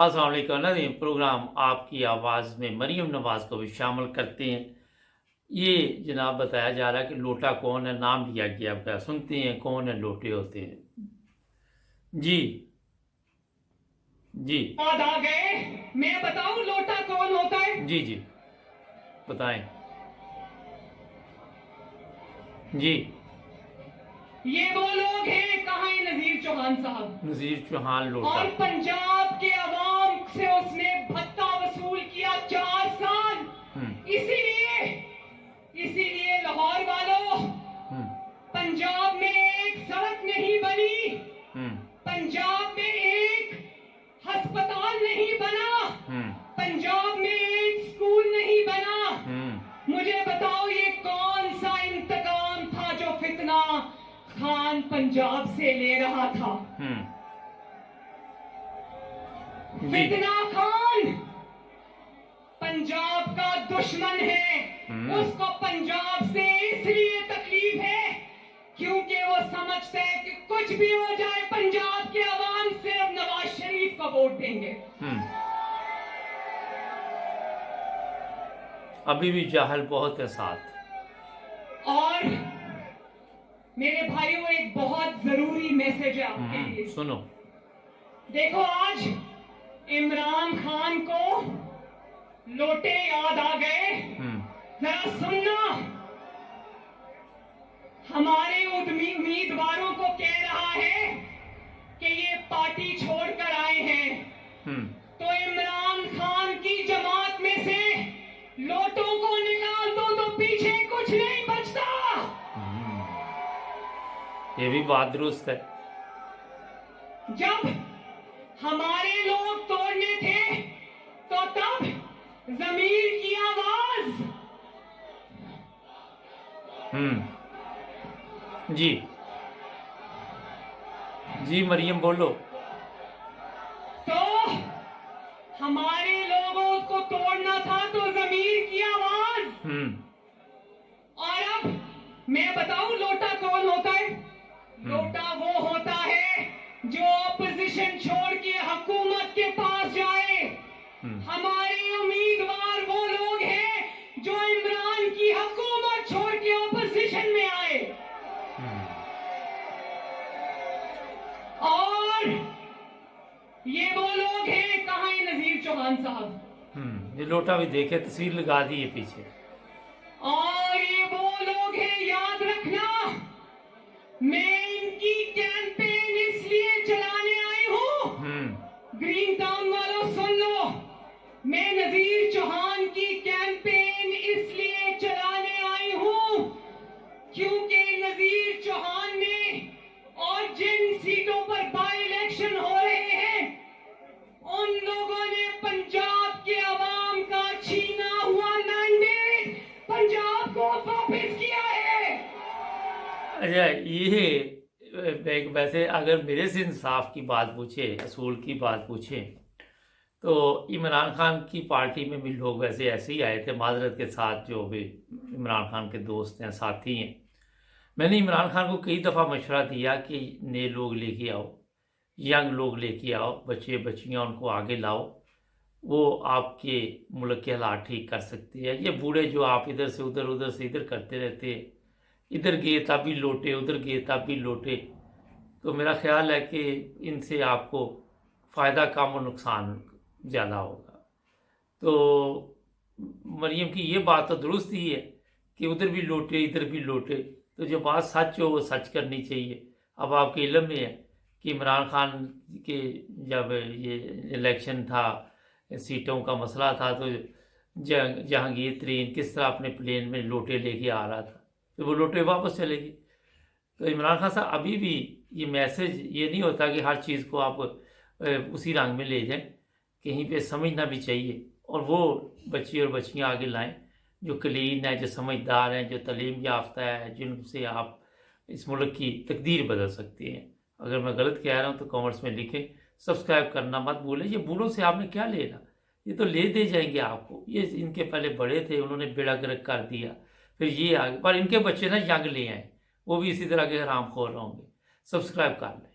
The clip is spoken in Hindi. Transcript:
अस्सलाम वालेकुम नाज़रीन, प्रोग्राम आपकी आवाज़ में मरीम नवाज़ को भी शामिल करते हैं। ये जनाब बताया जा रहा है कि लोटा कौन है, नाम लिया गया। आप क्या सुनते हैं कौन है लोटे होते हैं? जी जी याद आ गए। मैं बताऊं लोटा कौन होता है? जी जी बताएं। जी ये वो लोग हैं, कहाँ है नजीर चौहान साहब? नज़ीर चौहान लोटा। और पंजाब के अवाम से उसने भत्ता वसूल किया 4 साल। हम्म इसीलिए इसीलिए लाहौर वालों, हम्म पंजाब में एक सड़क नहीं बनी, हम्म पंजाब में एक अस्पताल नहीं बना, हम्म पंजाब में एक स्कूल नहीं बना। हम्म मुझे बताओ ये कौन सा इंतकाम था जो फितना खान पंजाब से ले रहा था? जी फितना खान पंजाब का दुश्मन है। उसको पंजाब से इसलिए तकलीफ है क्योंकि वो समझता है कि कुछ भी हो जाए पंजाब के अवाम सिर्फ नवाज शरीफ को वोट देंगे। अभी भी जाहल बहुत है साथ। और मेरे भाइयों, एक बहुत जरूरी मैसेज है आपके लिए। सुनो। देखो, आज इमरान खान को लोटे याद आ गए। जरा सुनना, हमारे उम्मीदवारों को कह रहा है कि ये पार्टी छोड़कर आए हैं। तो इमरान खान की जमात में से लोटों को निकाल दो तो पीछे कुछ नहीं बचता। ये भी बात दुरुस्त है। जब हमारे लोग तोड़ने थे तो तब जमीर की आवाज। जी जी मरियम बोलो। तो हमारे लोगों को तोड़ना था तो जमीर की आवाज। और अब मैं बताऊं लोटा कौन होता है? लोटा वो होता है जो ऑपोजिशन छोड़ के हुकूमत के पास जाए। हमारे उम्मीदवार वो लोग हैं जो इमरान की हुकूमत छोड़ के ऑपोजिशन में आए। और ये वो लोग हैं, कहाँ है नजीर चौहान साहब? ये लोटा भी देखे, तस्वीर लगा दी है पीछे। और ये वो लोग हैं, याद रखना, मैं इनकी कैंपेन इसलिए चलाने आई हूं। ग्रीन टाउन वालों सुन लो, मैं नजीर चौहान की कैंपेन इसलिए चलाने आई हूं क्योंकि नजीर चौहान ने और जिन सीटों पर बाई इलेक्शन हो रहे हैं उन लोगों ने पंजाब के अवाम का छीना हुआ मैंडेट पंजाब को वापस किया है। अच्छा, ये वैसे अगर मेरे से इंसाफ की बात पूछे, असूल की बात पूछे, तो इमरान खान की पार्टी में भी लोग वैसे ऐसे ही आए थे माजरत के साथ, जो भी इमरान खान के दोस्त हैं, साथी हैं। मैंने इमरान खान को कई दफ़ा मशवरा दिया कि नए लोग लेके आओ, यंग लोग लेके आओ, बच्चे बच्चियाँ उनको आगे लाओ, वो आपके मुल्क के हालात ठीक कर सकते हैं। ये बूढ़े जो आप इधर से उधर, उधर से इधर करते रहते, इधर गए तब भी लौटे, उधर गए तब भी लौटे, तो मेरा ख्याल है कि इनसे आपको फ़ायदा कम और नुकसान ज़्यादा होगा। तो मरियम की ये बात तो दुरुस्त ही है कि उधर भी लौटे इधर भी लौटे, तो जो बात सच हो वो सच करनी चाहिए। अब आपके इल्म में है कि इमरान खान के जब ये इलेक्शन था, सीटों का मसला था, तो जहांगीर तरीन किस तरह अपने प्लेन में लोटे लेके आ रहा था, तो वो लोटे वापस चले गए। तो इमरान खान साहब, अभी भी ये मैसेज ये नहीं होता कि हर चीज़ को आप उसी रंग में ले जाएं, कहीं पे समझना भी चाहिए, और वो बच्चे और बच्चियाँ आगे लाएं जो क्लीन है, जो समझदार हैं, जो तालीम याफ्ता है, जिनसे आप इस मुल्क की तकदीर बदल सकते हैं। अगर मैं गलत कह रहा हूँ तो कमेंट्स में लिखें। सब्सक्राइब करना मत भूलें। ये बूढ़ों से आपने क्या लेना, ये तो ले दे जाएंगे आपको। ये इनके पहले बड़े थे, उन्होंने बेड़ा गर्क कर दिया, फिर ये आगे, पर इनके बच्चे ना यंग ले आए, वो भी इसी तरह के हरामखोर होंगे। सब्सक्राइब कर लें।